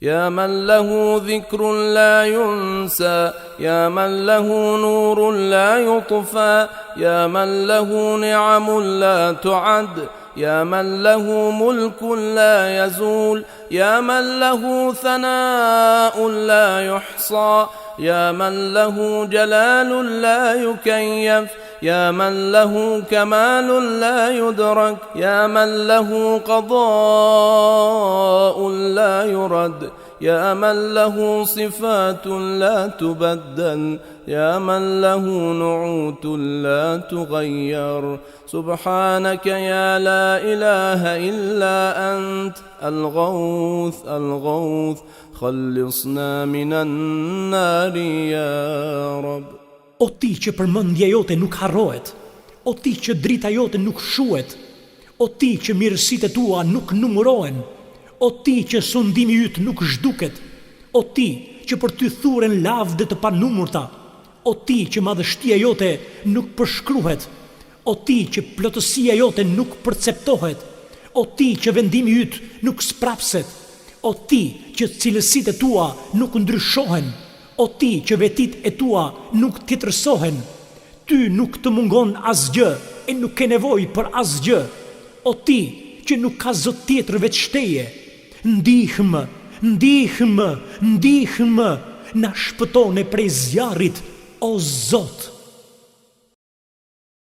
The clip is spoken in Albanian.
يا من له ذكر لا ينسى، يا من له نور لا يطفى، يا من له نعم لا تعد، يا من له ملك لا يزول، يا من له ثناء لا يحصى، يا من له جلال لا يكيف، يا من له كمال لا يدرك، يا من له قضاء لا يرد، يا من له صفات لا تبدل، يا من له نعوت لا تغير. سبحانك يا لا إله إلا أنت الغوث الغوث، خلصنا من النار يا رب. O ti që përmendja jote nuk harrohet, o ti që drita jote nuk shuhet, o ti që mirësitë tua nuk numërohen, o ti që sundimi yt nuk zhduket, o ti që për ty thuren lavde të panumërta, o ti që madhështia jote nuk përshkruhet, o ti që plotësia jote nuk perceptohet, o ti që vendimi yt nuk sprapset, o ti që cilësitë tua nuk ndryshohen, o ti që vetit e tua nuk tjetërsohen, ty nuk të mungon asgjë e nuk ke nevojë për asgjë, o ti që nuk ka zot tjetër veç teje, ndihmë, ndihmë, ndihmë, na shpëtone prej zjarrit, o Zot.